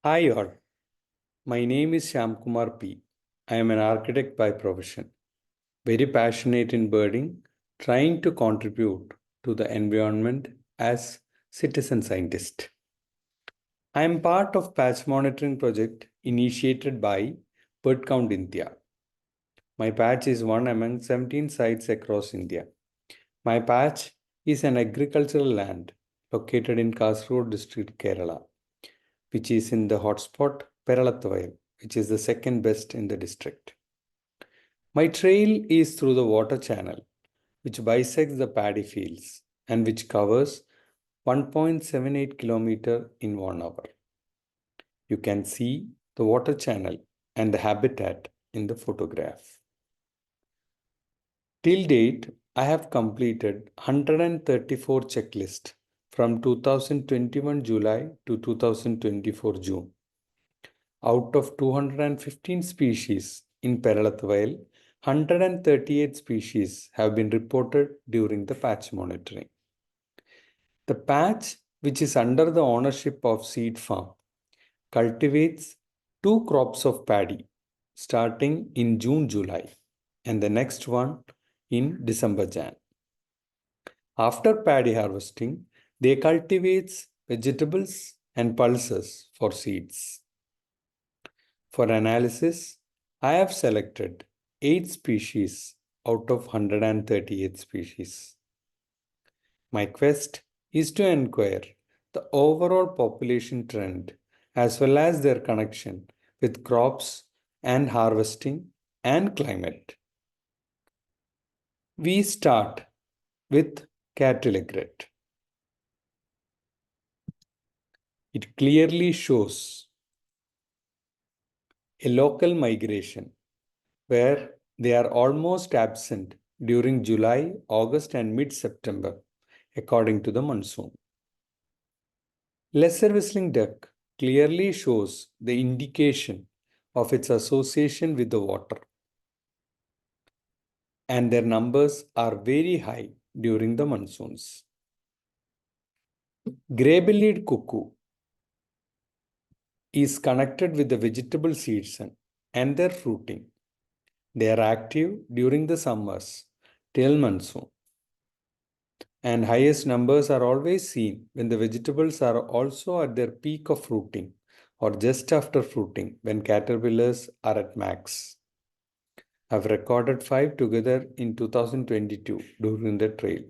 Hi all, my name is Shyamkumar P. I am an architect by profession, very passionate in birding, trying to contribute to the environment as citizen scientist. I am part of patch monitoring project initiated by Bird Count India. My patch is one among 17 sites across India. My patch is an agricultural land located in Kasaragod district, Kerala, which is in the hotspot Peralathvayal, which is the second best in the district. My trail is through the water channel, which bisects the paddy fields and which covers 1.78 km in 1 hour. You can see the water channel and the habitat in the photograph. Till date, I have completed 134 checklists from 2021 July to 2024 June. Out of 215 species in Peralathvayal, 138 species have been reported during the patch monitoring. The patch, which is under the ownership of Seed Farm, cultivates 2 crops of paddy starting in June-July and the next one in December-Jan. After paddy harvesting, they cultivate vegetables and pulses for seeds. For analysis, I have selected 8 species out of 138 species. My quest is to inquire the overall population trend as well as their connection with crops and harvesting and climate. We start with cattle egret. It clearly shows a local migration where they are almost absent during July, August, and mid-September, according to the monsoon. Lesser whistling duck clearly shows the indication of its association with the water, and their numbers are very high during the monsoons. Grey-bellied cuckoo is connected with the vegetable season and their fruiting. They are active during the summers till monsoon. And highest numbers are always seen when the vegetables are also at their peak of fruiting or just after fruiting when caterpillars are at max. I've recorded 5 together in 2022 during the trail.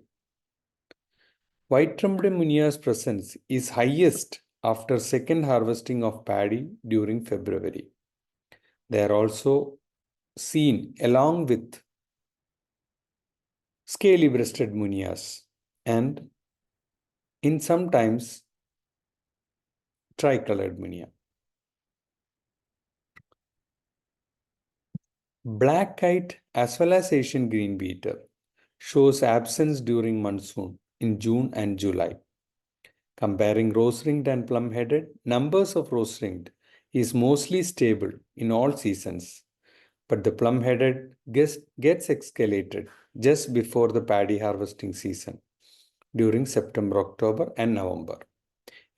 White-trumped munia's presence is highest after second harvesting of paddy during February. They are also seen along with scaly-breasted munias and in sometimes tricolored munia. Black kite as well as Asian green beater shows absence during monsoon in June and July. Comparing rose-ringed and plum-headed, numbers of rose-ringed is mostly stable in all seasons, but the plum-headed gets escalated just before the paddy harvesting season during September, October, and November.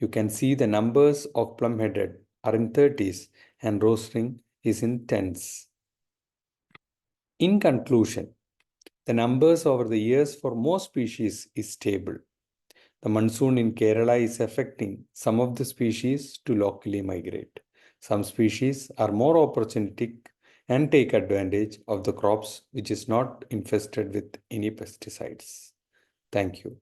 You can see the numbers of plum-headed are in 30s and rose-ring is in 10s. In conclusion, the numbers over the years for most species is stable. The monsoon in Kerala is affecting some of the species to locally migrate. Some species are more opportunistic and take advantage of the crops which is not infested with any pesticides. Thank you.